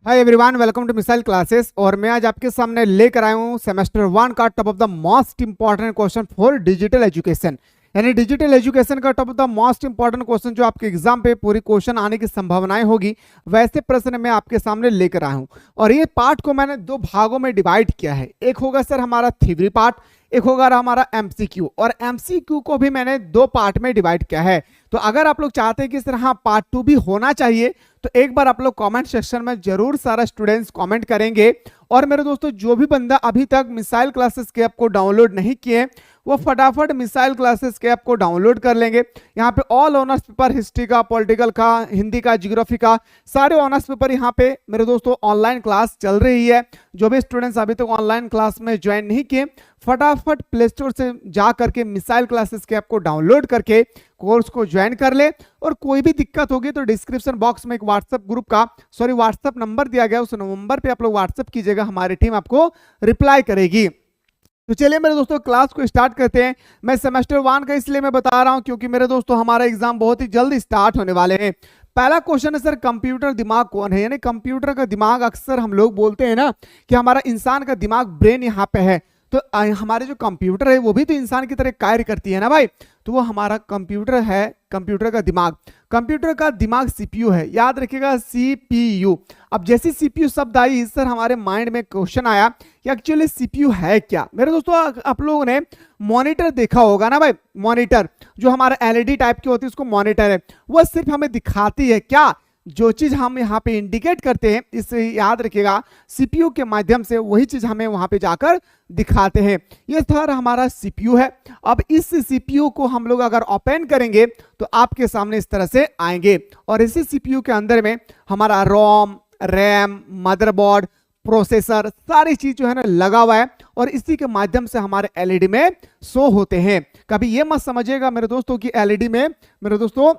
Hi everyone, welcome to missile classes. और मैं आज आपके सामने लेकर आया हूँ सेमेस्टर 1 का top of the most important question for digital education. यानी डिजिटल एजुकेशन का top of the most important question जो आपके एग्जाम पे पूरी क्वेश्चन आने की संभावनाएं होगी, वैसे प्रश्न मैं आपके सामने लेकर आया हूँ। और ये पार्ट को मैंने दो भागों में डिवाइड किया है। एक होगा सर हमारा थ्योरी पार्ट, एक होगा हमारा एमसीक्यू। और एमसीक्यू को भी मैंने दो पार्ट में डिवाइड किया है। तो अगर आप लोग चाहते हैं कि सर हाँ पार्ट 2 भी होना चाहिए, तो एक बार आप लोग कमेंट सेक्शन में जरूर सारा स्टूडेंट्स कमेंट करेंगे। और मेरे दोस्तों, जो भी बंदा अभी तक मिसाइल क्लासेस के ऐप को डाउनलोड नहीं किए, वो फटाफट मिसाइल क्लासेस के ऐप को डाउनलोड कर लेंगे। यहाँ पे ऑल ऑनर्स पेपर, हिस्ट्री का, पॉलिटिकल का, हिंदी का, ज्योग्राफी का, सारे ऑनर्स पेपर यहाँ पे मेरे दोस्तों ऑनलाइन क्लास चल रही है। जो भी स्टूडेंट्स अभी तक ऑनलाइन क्लास में ज्वाइन नहीं किए, फटाफट प्ले स्टोर से जा करके मिसाइल क्लासेस के ऐप को डाउनलोड करके कोर्स को ज्वाइन कर ले। और कोई भी दिक्कत होगी तो डिस्क्रिप्शन बॉक्स में एक व्हाट्सएप ग्रुप का व्हाट्सएप नंबर दिया गया, उस नंबर पे आप लोग व्हाट्सएप कीजिएगा, हमारी टीम आपको रिप्लाई करेगी। तो चलिए मेरे दोस्तों, क्लास को स्टार्ट करते हैं। मैं सेमेस्टर 1 का इसलिए मैं बता रहा हूं क्योंकि मेरे दोस्तों हमारा एग्जाम बहुत ही जल्द स्टार्ट होने वाले हैं। पहला क्वेश्चन है सर, कंप्यूटर दिमाग कौन है? यानी कंप्यूटर का दिमाग, अक्सर हम लोग बोलते हैं ना कि हमारा इंसान का दिमाग, ब्रेन यहाँ पे है। तो हमारे जो कंप्यूटर है वो भी तो इंसान की तरह कार्य करती है ना भाई। तो वो हमारा कंप्यूटर है, कंप्यूटर का दिमाग। कंप्यूटर का दिमाग सीपीयू है, याद रखिएगा सीपीयू। अब जैसे सीपीयू शब्द आई सर, हमारे माइंड में क्वेश्चन आया कि एक्चुअली सीपीयू है क्या। मेरे दोस्तों, आप लोगों ने मॉनिटर देखा होगा ना भाई। मॉनिटर जो हमारा एलईडी टाइप की होती है, उसको मॉनिटर है। वो सिर्फ हमें दिखाती है क्या, जो चीज हम यहाँ पे इंडिकेट करते हैं, इसे याद रखिएगा सीपीयू के माध्यम से वही चीज हमें वहां पे जाकर दिखाते हैं। ये सर हमारा सीपीयू है। अब इस सीपीयू को हम लोग अगर ओपन करेंगे तो आपके सामने इस तरह से आएंगे। और इसी सीपीयू के अंदर में हमारा रोम, रैम, मदरबोर्ड, प्रोसेसर, सारी चीज जो है ना लगा हुआ है। और इसी के माध्यम से हमारे एलईडी में शो होते हैं। कभी ये मत समझिएगा मेरे दोस्तों कि एलईडी में मेरे दोस्तों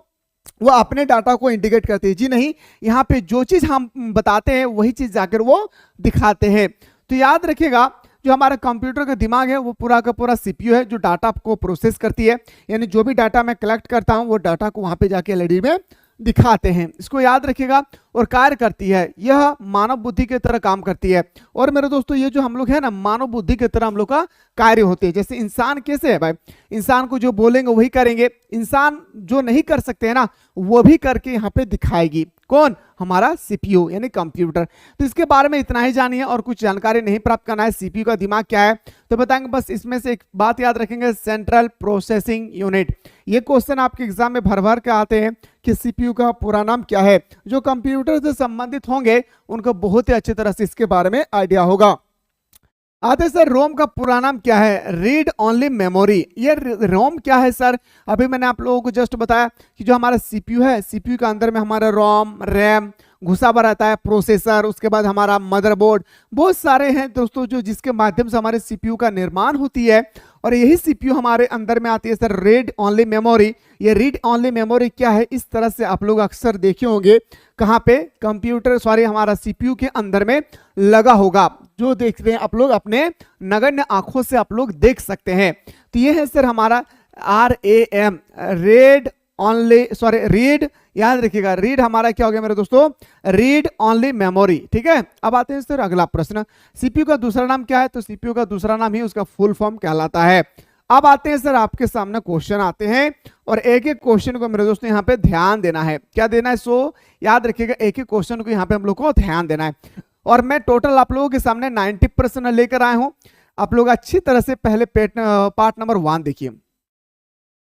वो अपने डाटा को इंडिकेट करते हैं, जी नहीं। यहाँ पे जो चीज हम बताते हैं वही चीज जाकर वो दिखाते हैं। तो याद रखिएगा, जो हमारा कंप्यूटर का दिमाग है वो पूरा का पूरा सीपीयू है, जो डाटा को प्रोसेस करती है। यानी जो भी डाटा मैं कलेक्ट करता हूं वो डाटा को वहां पे जाके एलईडी में दिखाते हैं। इसको याद रखिएगा। और कार्य करती है, यह मानव बुद्धि की तरह काम करती है। और मेरे दोस्तों, ये जो हम लोग है ना, मानव बुद्धि की तरह हम लोग का कार्य होते हैं। जैसे इंसान कैसे है भाई, इंसान को जो बोलेंगे वही करेंगे। इंसान जो नहीं कर सकते हैं ना, वो भी करके यहाँ पे दिखाएगी। कौन? हमारा सीपीयू यानी कंप्यूटर। तो इसके बारे में इतना ही जानिए, और कुछ जानकारी नहीं प्राप्त करना है। सीपीयू का दिमाग क्या है तो बताएंगे, बस इसमें से एक बात याद रखेंगे, सेंट्रल प्रोसेसिंग यूनिट। ये क्वेश्चन आपके एग्जाम में भर भर के आते हैं कि सीपीयू का पूरा नाम क्या है। जो कंप्यूटर से संबंधित होंगे उनको बहुत ही अच्छी तरह से इसके बारे में आइडिया होगा। आते सर, रोम का पूरा नाम क्या है? Read only memory. ये रोम क्या है सर? अभी मैंने आप लोगों को जस्ट बताया कि जो हमारा सीपीयू है, सीपीयू के अंदर में हमारा रोम, रैम घुसा हुआ रहता है, प्रोसेसर, उसके बाद हमारा मदरबोर्ड, बहुत सारे हैं दोस्तों जो जिसके माध्यम से हमारे सीपीयू का निर्माण होती है। और यही सीपीयू हमारे अंदर में आती है सर रीड ओनली मेमोरी। ये रीड ओनली मेमोरी क्या है, इस तरह से आप लोग अक्सर देखे होंगे। कहाँ पे? कंप्यूटर, हमारा सीपीयू के अंदर में लगा होगा, जो देख रहे हैं आप लोग अपने नगण्य आंखों से आप लोग देख सकते हैं। तो ये है सर हमारा RAM, रीड ओनली, रीड, याद रखिएगा रीड हमारा क्या हो गया मेरे दोस्तों? Read only memory. ठीक है। अब आते हैं सर अगला प्रश्न, सीपीयू का दूसरा नाम क्या है? तो सीपीयू का दूसरा नाम ही उसका फुल फॉर्म कहलाता है। अब आते हैं सर, आपके सामने क्वेश्चन आते हैं, और एक एक क्वेश्चन को मेरे दोस्तों यहाँ पे ध्यान देना है। क्या देना है? याद रखिएगा एक एक क्वेश्चन को यहाँ पे हम लोग को ध्यान देना है। और मैं टोटल आप लोगों के सामने 90 प्रश्न लेकर आया हूं। आप लोग अच्छी तरह से पहले पार्ट नंबर 1 देखिए,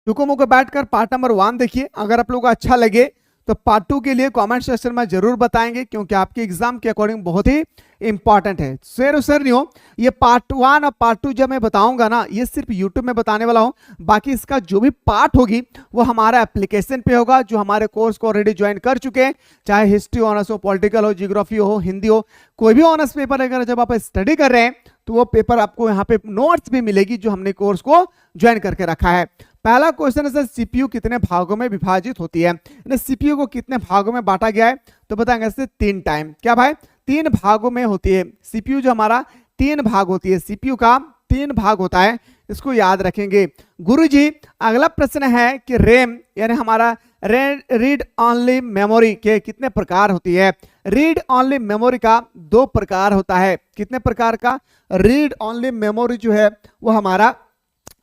टुको मुको बैठकर पार्ट नंबर 1 देखिए। अगर आप लोगों को अच्छा लगे तो पार्ट 2 के लिए कमेंट सेक्शन में जरूर बताएंगे, क्योंकि आपके एग्जाम के अकॉर्डिंग बहुत ही इंपॉर्टेंट है। सर नहीं हो, ये पार्ट 1 और पार्ट 2 जब मैं बताऊंगा ना, ये सिर्फ यूट्यूब में बताने वाला हूं। बाकी इसका जो भी पार्ट होगी वो हमारा एप्लीकेशन पे होगा, जो हमारे कोर्स को ऑलरेडी ज्वाइन कर चुके हैं। चाहे हिस्ट्री ऑनर्स हो, पॉलिटिकल हो, ज्योग्राफी हो, हिंदी हो, कोई भी ऑनर्स पेपर अगर जब आप स्टडी कर रहे हैं तो वो पेपर आपको यहाँ पे नोट्स भी मिलेगी, जो हमने कोर्स को ज्वाइन करके रखा है। पहला क्वेश्चन है सर, सीपीयू कितने भागों में विभाजित होती है? सीपीयू को कितने भागों में बांटा गया है? तो बताएंगे इससे 3 टाइम। क्या भाई? 3 भागों में होती है सीपीयू। जो हमारा 3 भाग होती है, सीपीयू का 3 भाग होता है, इसको याद रखेंगे गुरुजी। अगला प्रश्न है कि रैम यानी हमारा रीड ओनली मेमोरी के कितने प्रकार होती है? रीड ओनली मेमोरी का दो प्रकार होता है। कितने प्रकार का? रीड ओनली मेमोरी जो है वो हमारा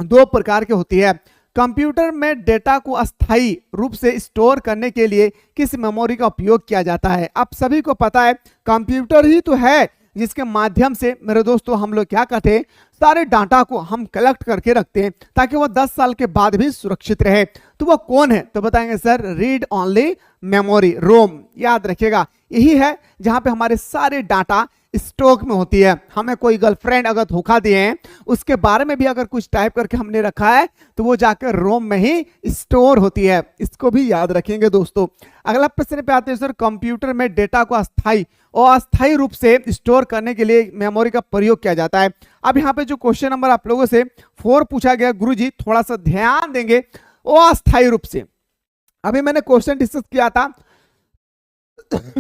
दो प्रकार की होती है। कंप्यूटर में डेटा को अस्थायी रूप से स्टोर करने के लिए किस मेमोरी का उपयोग किया जाता है? आप सभी को पता है कंप्यूटर ही तो है जिसके माध्यम से मेरे दोस्तों हम लोग क्या करते हैं, सारे डाटा को हम कलेक्ट करके रखते हैं ताकि वो 10 साल के बाद भी सुरक्षित रहे। तो वो कौन है? तो बताएंगे सर रीड ओनली मेमोरी, रोम। याद रखिएगा यही है जहां पे हमारे सारे डाटा स्टॉक में होती है। हमें कोई गर्लफ्रेंड अगर धोखा दिए हैं उसके बारे में भी अगर कुछ टाइप करके हमने रखा है तो वो जाकर रोम में ही स्टोर होती है। इसको भी याद रखेंगे दोस्तों। अगला प्रश्न पे आते हैं सर, कंप्यूटर में डेटा को अस्थायी और अस्थायी रूप से स्टोर करने के लिए मेमोरी का प्रयोग किया जाता है। अब यहाँ पे जो क्वेश्चन नंबर आप लोगों से 4 पूछा गया, गुरुजी थोड़ा सा ध्यान देंगे। अस्थायी रूप से अभी मैंने क्वेश्चन डिस्कस किया था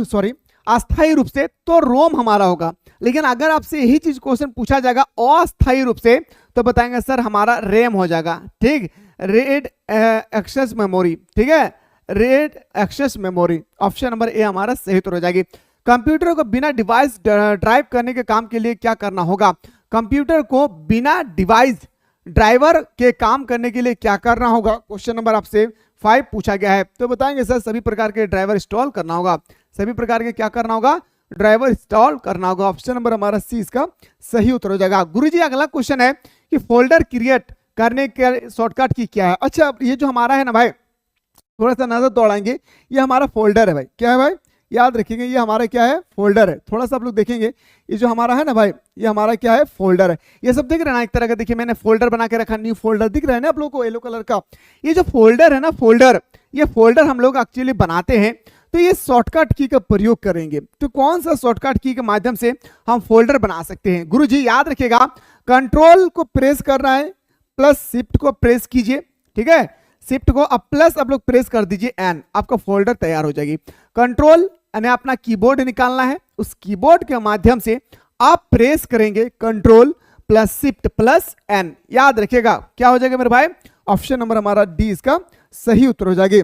सॉरी, अस्थायी रूप से तो रोम हमारा होगा, लेकिन अगर आपसे यही चीज क्वेश्चन पूछा जाएगा अस्थायी रूप से तो बताएंगे सर हमारा रैम हो जाएगा। ठीक, रीड एक्सेस मेमोरी। ठीक है, read access memory, option number A हमारा सही उत्तर हो जाएगी। कंप्यूटर को बिना डिवाइस ड्राइव करने के काम के लिए क्या करना होगा? कंप्यूटर को बिना डिवाइस ड्राइवर के काम करने के लिए क्या करना होगा? क्वेश्चन नंबर आपसे 5 पूछा गया है। तो बताएंगे सर सभी प्रकार के ड्राइवर इंस्टॉल करना होगा। सभी प्रकार के क्या करना होगा? ड्राइवर इंस्टॉल करना होगा। ऑप्शन नंबर हमारा सी इसका सही उत्तर हो जाएगा। गुरुजी अगला क्वेश्चन है कि फोल्डर क्रिएट करने के शॉर्टकट की क्या है? अच्छा, ये जो हमारा है ना भाई, थोड़ा सा नजर दौड़ाएंगे, ये हमारा फोल्डर है भाई। क्या है भाई? याद रखेंगे ये हमारा क्या है? फोल्डर है। थोड़ा सा आप लोग देखेंगे ये जो हमारा है ना भाई, ये हमारा क्या है? फोल्डर है। ये सब दिख रहा है ना एक तरह का? देखिए मैंने फोल्डर बना के रखा, न्यू फोल्डर दिख रहा है ना आप लोगों को येलो कलर का? ये जो फोल्डर है ना, फोल्डर, ये फोल्डर हम लोग एक्चुअली बनाते हैं तो ये शॉर्टकट की का प्रयोग करेंगे। तो कौन सा शॉर्टकट की के माध्यम से हम फोल्डर बना सकते हैं? गुरुजी याद रखिएगा, कंट्रोल को प्रेस करना है प्लस शिफ्ट को प्रेस कीजिए। ठीक है, शिफ्ट को अब प्लस आप लोग प्रेस कर दीजिए एन, आपका फोल्डर तैयार हो जाएगी। कंट्रोल यानी अपना कीबोर्ड निकालना है, उस कीबोर्ड के माध्यम से आप प्रेस करेंगे control plus shift plus N. याद रखिएगा क्या हो जाएगा मेरे भाई? ऑप्शन नंबर हमारा डी इसका सही उत्तर हो जाएगी।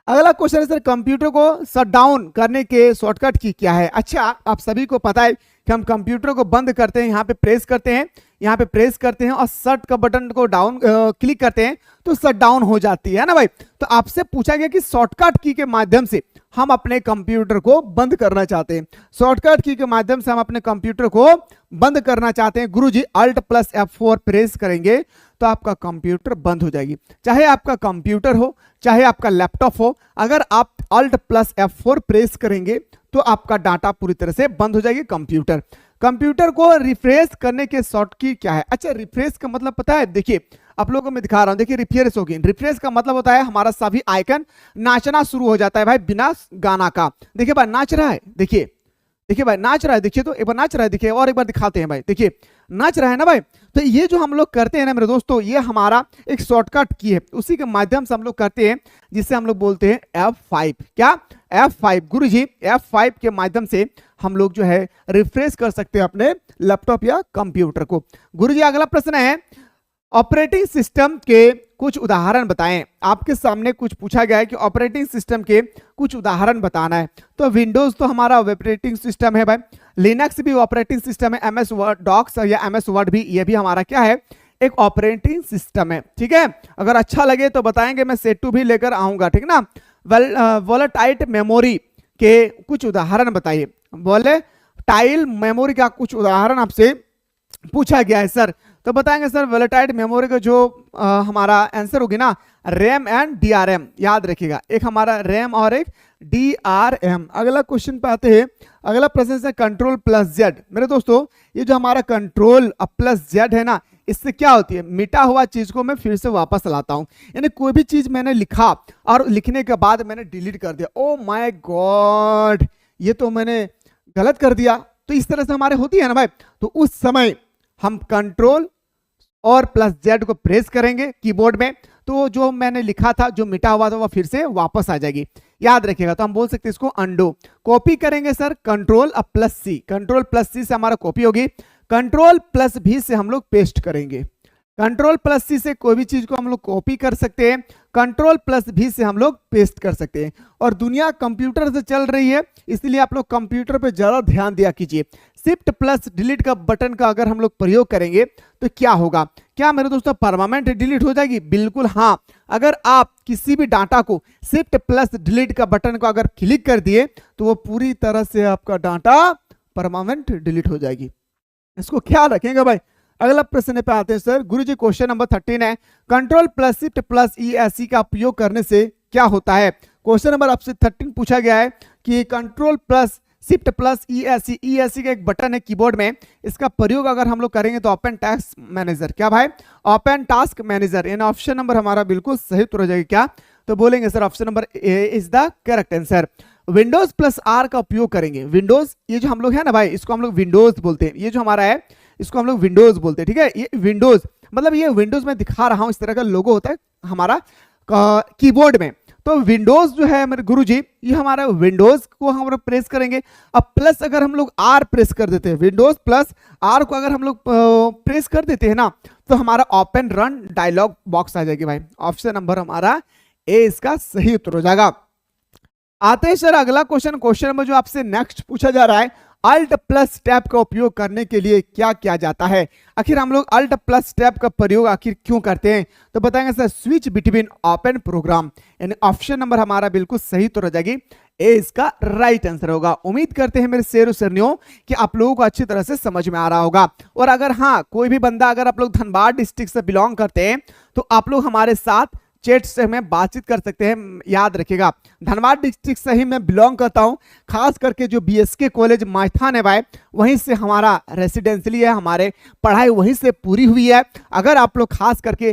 अगला क्वेश्चन है सर, कंप्यूटर को शट डाउन करने के शॉर्टकट की क्या है? अच्छा, आप सभी को पता है कि हम कंप्यूटर को बंद करते हैं, यहाँ पे प्रेस करते हैं, यहाँ पे प्रेस करते हैं और शट का बटन को डाउन क्लिक करते हैं तो शट डाउन हो जाती है ना भाई। तो आपसे पूछा गया कि शॉर्टकट की के माध्यम से हम अपने कंप्यूटर को बंद करना चाहते हैं। शॉर्टकट की के माध्यम से हम अपने कंप्यूटर को बंद करना चाहते हैं। गुरुजी अल्ट प्लस F4 प्रेस करेंगे तो आपका कंप्यूटर बंद हो जाएगी। चाहे आपका कंप्यूटर हो चाहे आपका लैपटॉप हो, अगर आप अल्ट प्लस F4 प्रेस करेंगे तो आपका डाटा पूरी तरह से बंद हो जाएगी कंप्यूटर। कंप्यूटर को रिफ्रेश करने के शॉर्टकट क्या है? अच्छा, रिफ्रेश का मतलब पता है? देखिए आप लोगों को मैं दिखा रहा हूं, देखिए रिफ्रेश होगी। रिफ्रेश का मतलब होता है हमारा सभी आइकन नाचना शुरू हो जाता है भाई बिना गाना का। देखिए भाई नाच रहा है, देखिए देखिए भाई नाच रहा है, देखिए तो एक बार नाच रहा है, देखिए और एक बार दिखाते हैं भाई, देखिए नाच रहा है ना भाई। तो ये जो हम लोग करते हैं ना मेरे दोस्तों, ये हमारा एक शॉर्टकट की है, उसी के माध्यम से हम लोग करते हैं, जिससे हम लोग बोलते हैं F5। क्या? F5। गुरुजी F5 के माध्यम से हम लोग जो है रिफ्रेश कर सकते हैं अपने लैपटॉप या कंप्यूटर को। गुरुजी अगला प्रश्न है, ऑपरेटिंग सिस्टम के कुछ उदाहरण बताएं। आपके सामने कुछ पूछा गया है कि ऑपरेटिंग सिस्टम के कुछ उदाहरण बताना है। तो विंडोज तो हमारा ऑपरेटिंग सिस्टम है भाई, लिनक्स भी ऑपरेटिंग सिस्टम है, MS डॉक्स या MS वर्ड भी, ये भी हमारा क्या है? एक ऑपरेटिंग सिस्टम है। ठीक है, अगर अच्छा लगे तो बताएंगे, मैं सेटू भी लेकर आऊंगा। ठीक ना? वोलेटाइल मेमोरी के कुछ उदाहरण बताइए। वोलेटाइल मेमोरी का कुछ उदाहरण आपसे पूछा गया है सर, तो बताएंगे सर वोलेटाइल मेमोरी का जो हमारा आंसर होगी ना, रैम एंड DRM। याद रखिएगा, एक हमारा रैम और एक DRM। अगला क्वेश्चन पे आते हैं। अगला प्रश्न है कंट्रोल प्लस Z। मेरे दोस्तों ये जो हमारा कंट्रोल प्लस Z है ना, इससे क्या होती है? मिटा हुआ चीज को मैं फिर से वापस लाता हूं। यानी कोई भी चीज मैंने लिखा और लिखने के बाद मैंने डिलीट कर दिया, ओ माय गॉड ये तो मैंने गलत कर दिया, तो इस तरह से हमारे होती है ना भाई। तो उस समय हम कंट्रोल और प्लस Z को प्रेस करेंगे कीबोर्ड में, तो जो मैंने लिखा था, जो मिटा हुआ था, वो फिर से वापस आ जाएगी। याद रखिएगा, तो हम बोल सकते हैं इसको अंडो। कॉपी करेंगे sir control plus C, control plus C से हमारा कॉपी होगी, कंट्रोल प्लस V से हम लोग पेस्ट करेंगे, कंट्रोल प्लस सी से कोई भी चीज को हम लोग कॉपी कर सकते हैं, कंट्रोल प्लस भी से हम लोग पेस्ट कर सकते हैं। और दुनिया कंप्यूटर से चल रही है, इसलिए आप लोग कंप्यूटर पे ज्यादा ध्यान दिया कीजिए। शिफ्ट प्लस डिलीट का बटन का अगर हम लोग प्रयोग करेंगे तो क्या होगा, क्या मेरे दोस्तों परमानेंट डिलीट हो जाएगी? बिल्कुल हाँ। अगर आप किसी भी डाटा को शिफ्ट प्लस डिलीट का बटन को अगर क्लिक कर दिए तो वो पूरी तरह से आपका डाटा परमानेंट डिलीट हो जाएगी, इसको ख्याल रखेंगे भाई। अगला प्रश्न पे आते हैं सर। गुरुजी क्वेश्चन नंबर 13 है, कंट्रोल प्लस शिफ्ट प्लस ई का उपयोग करने से क्या होता है? क्वेश्चन नंबर आपसे 13 पूछा गया है कि कंट्रोल प्लस शिफ्ट प्लस ई का एक बटन है कीबोर्ड में, इसका प्रयोग अगर हम लोग करेंगे तो ओपन टास्क मैनेजर, क्या भाई? Open task manager. यानी ऑप्शन नंबर हमारा बिल्कुल सही उत्तर हो जाएगा। क्या तो बोलेंगे sir option number A is the correct answer. Windows plus R का उपयोग करेंगे। विंडोज ये जो हम लोग है ना भाई, इसको हम लोग विंडोज बोलते हैं। ये जो हमारा है इसको हम लोग विंडोज बोलते हैं, ठीक है। ये विंडोज मतलब ये विंडोज में दिखा रहा हूं, इस तरह का लोगो होता है हमारा कीबोर्ड में। तो विंडोज जो है मेरे गुरुजी, ये हमारा विंडोज को हम लोग प्रेस करेंगे। अब प्लस अगर हम लोग आर प्रेस कर देते हैं, विंडोज प्लस आर को अगर हम लोग प्रेस कर देते हैं ना, तो हमारा ओपन रन डायलॉग बॉक्स आ जाएगी भाई। ऑप्शन नंबर हमारा ए इसका सही उत्तर हो जाएगा। आते हैं सर अगला क्वेश्चन नंबर जो आपसे नेक्स्ट पूछा जा रहा है, अल्ट प्लस टैब का उपयोग करने के लिए क्या किया जाता है? आखिर हम लोग अल्ट प्लस टैब का प्रयोग आखिर क्यों करते हैं? तो बताएंगे sir switch between open program. यानी ऑप्शन नंबर हमारा बिल्कुल सही उत्तर हो जाएगी, ए इसका राइट आंसर होगा। उम्मीद करते हैं मेरे शेरों सरनियों कि आप लोगों को अच्छी तरह से समझ में आ रहा होगा। और अगर हाँ कोई भी बंदा, अगर आप लोग धनबाद डिस्ट्रिक्ट से बिलोंग करते हैं तो आप लोग हमारे साथ चैट से हमें बातचीत कर सकते हैं। याद रखिएगा धनबाद डिस्ट्रिक्ट से ही मैं बिलोंग करता हूं, खास करके जो बीएसके कॉलेज माइथान है भाई, वहीं से हमारा रेसिडेंशियली है, हमारे पढ़ाई वहीं से पूरी हुई है। अगर आप लोग खास करके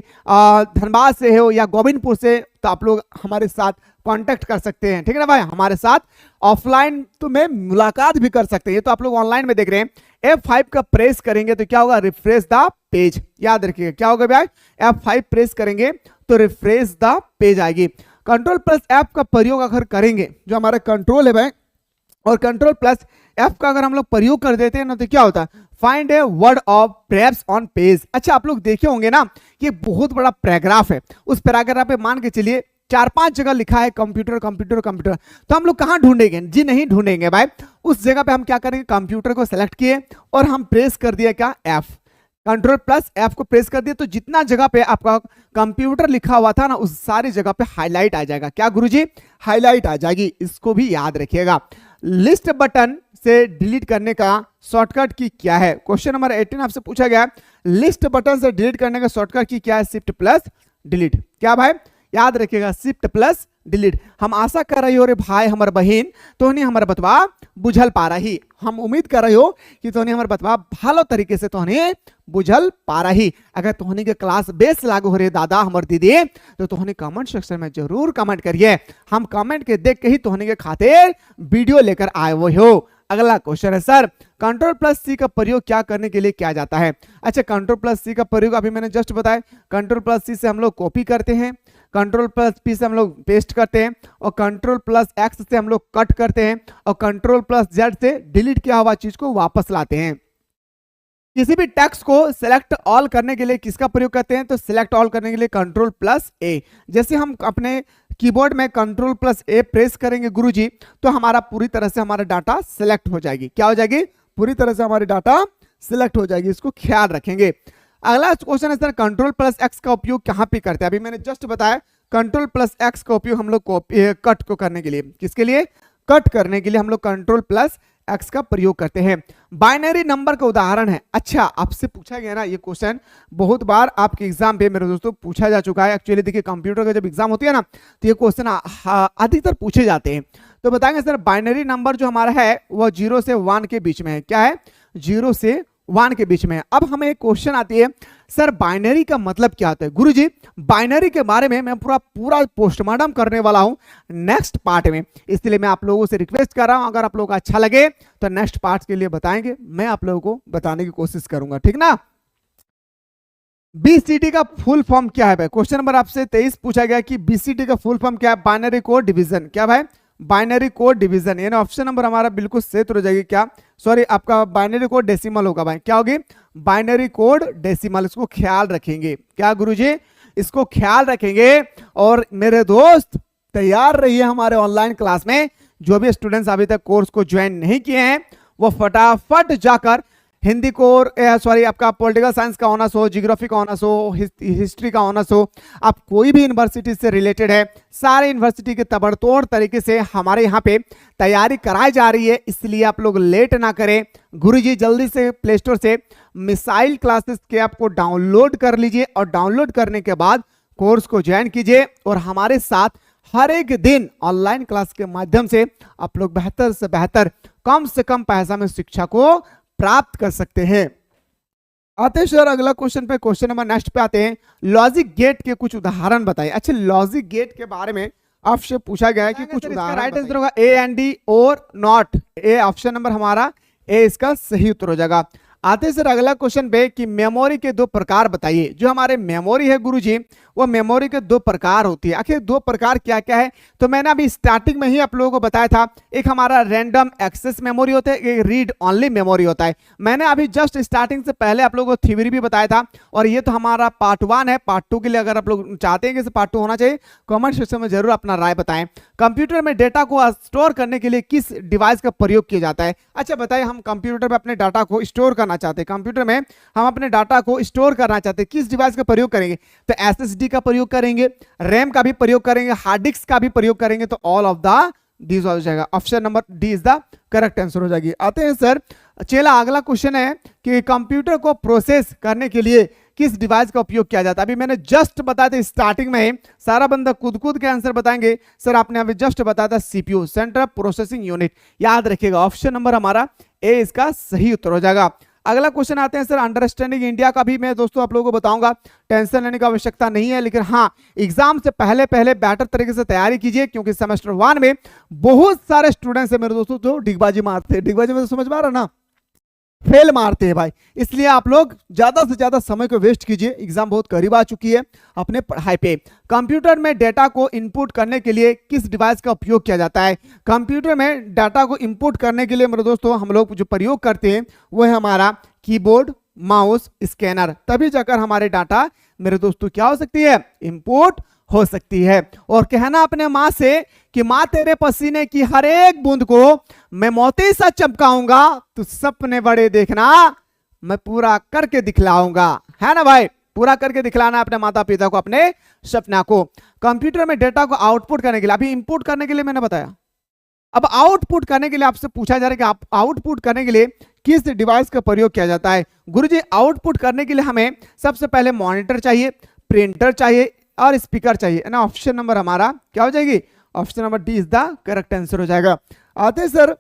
धनबाद से हो या गोविंदपुर से, तो आप लोग हमारे साथ कांटेक्ट कर सकते हैं, ठीक है ना भाई। हमारे साथ ऑफलाइन तो में मुलाकात भी कर सकते हैं। तो आप लोग ऑनलाइन में देख रहे हैं, F5 का प्रेस करेंगे तो क्या होगा, रिफ्रेश द पेज। याद रखिएगा क्या होगा भाई, F5 प्रेस करेंगे तो रिफ्रेश द पेज आएगी। कंट्रोल प्लस F का प्रयोग अगर करेंगे, जो हमारा कंट्रोल है भाई, और कंट्रोल प्लस F का अगर हम लोग प्रयोग कर देते हैं ना, तो क्या होता है, find a word of preps on page. अच्छा आप लोग देखे होंगे ना, ये बहुत बड़ा पैराग्राफ है। उस पैराग्राफ पे मान के चलिए 4-5 जगह लिखा है कंप्यूटर कंप्यूटर कंप्यूटर, तो हम लोग कहां ढूंढेंगे? जी नहीं ढूंढेंगे भाई। उस जगह पे हम क्या करेंगे, कंप्यूटर को सेलेक्ट किए और हम प्रेस कर दिया क्या, F। कंट्रोल प्लस F को प्रेस कर दिया तो जितना जगह पे आपका कंप्यूटर लिखा हुआ था ना, उस सारी जगह पे हाईलाइट आ जाएगा। क्या गुरुजी, हाईलाइट आ जाएगी। इसको भी याद रखिएगा। लिस्ट बटन से डिलीट करने का शॉर्टकट की क्या है? क्वेश्चन नंबर 18 आपसे पूछा गया, लिस्ट बटन से डिलीट करने का शॉर्टकट की क्या है? Shift plus delete. क्या भाई याद रखिएगा, शिफ्ट प्लस डिलीट। हम आशा कर रही हो रे भाई हमर बहन तोहनी हमर बतवा बुझल पा रही। हम उम्मीद कर रही हो कि तोहनी हमर बतवा भालो तरीके से तोहनी बुझल पा रही। अगर तोहनी के क्लास बेस लागू हो रहे दादा हमर दीदी, तो तोहनी कमेंट सेक्शन में जरूर कमेंट करिए। हम कमेंट के देख के ही तोहनी के खातिर वीडियो लेकर आए हुए हो। अगला क्वेश्चन है सर, कंट्रोल प्लस सी का प्रयोग क्या करने के लिए किया जाता है? अच्छा कंट्रोल प्लस सी का प्रयोग अभी मैंने जस्ट बताया, कंट्रोल प्लस सी से हम लोग कॉपी करते हैं, कंट्रोल प्लस पी से हम लोग पेस्ट करते हैं, और कंट्रोल प्लस एक्स से हम लोग कट करते हैं, और कंट्रोल प्लस जेड से डिलीट किया हुआ चीज को वापस लाते हैं। किसी भी टेक्स्ट को सिलेक्ट ऑल करने के लिए किसका प्रयोग करते हैं? तो सिलेक्ट ऑल करने के लिए कंट्रोल प्लस ए। जैसे हम अपने कीबोर्ड में कंट्रोल प्लस ए प्रेस करेंगे गुरुजी, तो हमारा पूरी तरह से हमारा डाटा सिलेक्ट हो जाएगी। क्या हो जाएगी? पूरी तरह से हमारी डाटा सिलेक्ट हो जाएगी। इसको ख्याल रखेंगे। अगला क्वेश्चन है सर, कंट्रोल प्लस एक्स का उपयोग कहां पे करते हैं? अभी मैंने जस्ट बताया कंट्रोल प्लस एक्स का उपयोग हम लोग कट को करने के लिए, किसके लिए? कट करने के लिए हम लोग कंट्रोल प्लस एक्स का प्रयोग करते हैं। बाइनरी नंबर का उदाहरण है। अच्छा आपसे पूछा गया ना ये क्वेश्चन, बहुत बार आपके एग्जाम पे मेरे दोस्तों पूछा जा चुका है। एक्चुअली देखिए कंप्यूटर का जब एग्जाम होती है ना, तो ये क्वेश्चन अधिकतर पूछे जाते हैं। तो बताएंगे सर बाइनरी नंबर जो हमारा है वह 0 से 1 के बीच में है। क्या है? 0 से 1 के बीच में। अब हमें एक क्वेश्चन आती है, सर बाइनरी का मतलब क्या होता है? गुरुजी बाइनरी के बारे में मैं पूरा पोस्टमार्टम करने वाला हूं नेक्स्ट पार्ट में, इसलिए मैं आप लोगों से रिक्वेस्ट कर रहा हूं, अगर आप लोगों को अच्छा लगे तो नेक्स्ट पार्ट के लिए बताएंगे, मैं आप लोगों को बताने की कोशिश करूंगा, ठीक ना। बीसीडी का फुल फॉर्म क्या है भाई? क्वेश्चन नंबर आपसे 23 पूछा गया कि बीसीडी का फुल फॉर्म क्या है? Binary code division. क्या भाई? बाइनरी कोड डिवीजन, यानी ऑप्शन नंबर हमारा बिल्कुल सही हो जाएगी। क्या, सॉरी, आपका बाइनरी कोड डेसिमल होगा भाई, क्या होगी, बाइनरी कोड डेसिमल। इसको ख्याल रखेंगे, क्या गुरुजी, इसको ख्याल रखेंगे। और मेरे दोस्त तैयार रहिए हमारे ऑनलाइन क्लास में। जो भी स्टूडेंट्स अभी तक कोर्स को ज्वाइन नहीं किए हैं वो फटाफट जाकर हिंदी को, सॉरी, आपका पॉलिटिकल साइंस का ऑनर्स हो, जियोग्राफी का ऑनर्स हो, हिस्ट्री का ऑनर्स हो, आप कोई भी यूनिवर्सिटी से रिलेटेड है, सारे यूनिवर्सिटी के तबड़तोड़ तरीके से हमारे यहाँ पे तैयारी कराई जा रही है। इसलिए आप लोग लेट ना करें। गुरुजी जल्दी से प्ले स्टोर से मिसाइल क्लासेस के ऐप को डाउनलोड कर लीजिए और डाउनलोड करने के बाद कोर्स को ज्वाइन कीजिए और हमारे साथ हर एक दिन ऑनलाइन क्लास के माध्यम से आप लोग बेहतर से बेहतर, कम से कम पैसा में शिक्षा को प्राप्त कर सकते हैं। आते हैं सर अगला क्वेश्चन पे, क्वेश्चन नंबर नेक्स्ट पे आते हैं। लॉजिक गेट के कुछ उदाहरण बताइए। अच्छा, लॉजिक गेट के बारे में आपसे पूछा गया है कि कुछ उदाहरण। राइट आंसर होगा ए एंड डी और नॉट। ए ऑप्शन नंबर हमारा ए इसका सही उत्तर हो जाएगा। आते सर अगला क्वेश्चन पे कि मेमोरी के दो प्रकार बताइए। जो हमारे मेमोरी है गुरुजी, वो मेमोरी के दो प्रकार होती है। आखिर दो प्रकार क्या क्या है, तो मैंने अभी स्टार्टिंग में ही आप लोगों को बताया था। एक हमारा रैंडम एक्सेस मेमोरी होता है, एक रीड ओनली मेमोरी होता है। मैंने अभी जस्ट स्टार्टिंग से पहले आप लोगों को थ्योरी भी बताया था। और ये तो हमारा पार्ट 1 है। पार्ट 2 के लिए अगर आप लोग चाहते हैं कि पार्ट 2 होना चाहिए, कमेंट सेक्शन में जरूर अपना राय बताएं। कंप्यूटर में डेटा को स्टोर करने के लिए किस डिवाइस का प्रयोग किया जाता है। अच्छा बताइए, हम कंप्यूटर में अपने डाटा को स्टोर करना चाहते हैं, कंप्यूटर में हम अपने डाटा को स्टोर करना चाहते हैं, किस डिवाइस का प्रयोग करेंगे, तो एसएसडी का प्रयोग करेंगे, रैम का भी प्रयोग करेंगे, हार्ड डिस्क का भी प्रयोग करेंगे। तो ऑल ऑफ द दिस हो जाएगा, option number D is the correct answer हो जाएगी। आते हैं सर चला अगला क्वेश्चन है कि कंप्यूटर को प्रोसेस करने के लिए किस डिवाइस का उपयोग किया जाता है। अभी मैंने जस्ट बताया था स्टार्टिंग में ही, सारा बंदा कूद कूद के आंसर बताएंगे। सर आपने अभी जस्ट बताया था सीपीयू, सेंट्रल प्रोसेसिंग यूनिट। याद रखिएगा ऑप्शन नंबर हमारा ए इसका सही उत्तर हो जाएगा। अगला क्वेश्चन आते हैं सर अंडरस्टैंडिंग इंडिया का भी मैं दोस्तों आप लोगों को बताऊंगा, टेंशन लेने की आवश्यकता नहीं है। लेकिन हाँ, एग्जाम से पहले पहले बेहतर तरीके से तैयारी कीजिए, क्योंकि सेमेस्टर 1 में बहुत सारे स्टूडेंट्स है मेरे दोस्तों जो डिगबाजी मारते हैं। डिगबाजी में तो समझ में आ रहा ना, फेल मारते हैं भाई। इसलिए आप लोग ज्यादा से ज्यादा समय को वेस्ट कीजिए, एग्जाम बहुत करीब आ चुकी है अपने पढ़ाई पे। कंप्यूटर में डेटा को इनपुट करने के लिए किस डिवाइस का उपयोग किया जाता है। कंप्यूटर में डाटा को इनपुट करने के लिए मेरे दोस्तों हम लोग जो प्रयोग करते हैं वो है हमारा कीबोर्ड, माउस, स्कैनर। तभी जाकर हमारे डाटा मेरे दोस्तों क्या हो सकती है, इनपुट हो सकती है। और कहना अपने माँ से कि माँ तेरे पसीने की हर एक बूंद को मैं मोती सा चमकाऊंगा, तू सपने बड़े देखना मैं पूरा करके दिखलाऊंगा, है ना भाई। पूरा करके दिखलाना अपने माता पिता को, अपने सपना को। कंप्यूटर में डेटा को आउटपुट करने के लिए, अभी इनपुट करने के लिए मैंने बताया, अब आउटपुट करने के लिए आपसे पूछा जा रहा है कि आप आउटपुट करने के लिए किस डिवाइस का प्रयोग किया जाता है। गुरुजी आउटपुट करने के लिए हमें सबसे पहले मॉनिटर चाहिए, प्रिंटर चाहिए और स्पीकर चाहिए, है ना। ऑप्शन नंबर हमारा क्या हो जाएगी, option number D is the correct answer हो जाएगा। आते हैं सर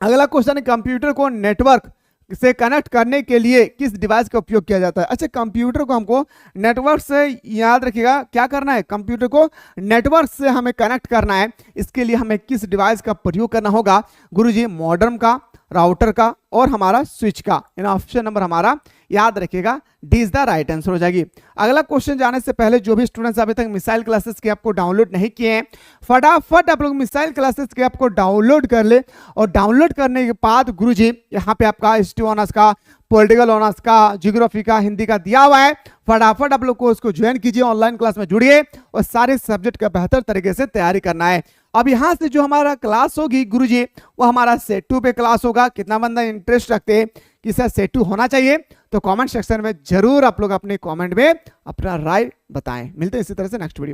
अगला क्वेश्चन है कंप्यूटर को नेटवर्क से कनेक्ट करने के लिए किस डिवाइस का उपयोग किया जाता है। अच्छा, कंप्यूटर को हमको नेटवर्क से, याद रखिएगा क्या करना है, कंप्यूटर को नेटवर्क से हमें कनेक्ट करना है। इसके लिए हमें किस डिवाइस का प्रयोग करना होगा गुरुजी, मॉडेम का, राउटर का और हमारा स्विच का। ऑप्शन नंबर हमारा याद रखिएगा D is the right answer हो जाएगी। अगला क्वेश्चन जाने से पहले जो भी स्टूडेंट्स अभी तक मिसाइल क्लासेस के ऐप को डाउनलोड नहीं किए हैं, फटाफट आप लोग मिसाइल क्लासेस के ऐप को डाउनलोड कर ले। और डाउनलोड करने के बाद गुरुजी यहाँ पे आपका हिस्ट्री ऑनर्स का, पॉलिटिकल ऑनर्स का, जियोग्राफी का, हिंदी का दिया हुआ है। फटाफट आप लोग को उसको ज्वाइन कीजिए, ऑनलाइन क्लास में जुड़िए और सारे सब्जेक्ट का बेहतर तरीके से तैयारी करना है। अब यहाँ से जो हमारा क्लास होगी गुरुजी, वो हमारा सेट 2 पे क्लास होगा। कितना बंदा इंटरेस्ट रखते हैं कि सर सेट 2 होना चाहिए, तो कमेंट सेक्शन में जरूर आप लोग अपने कमेंट में अपना राय बताएं। मिलते हैं इसी तरह से नेक्स्ट वीडियो में।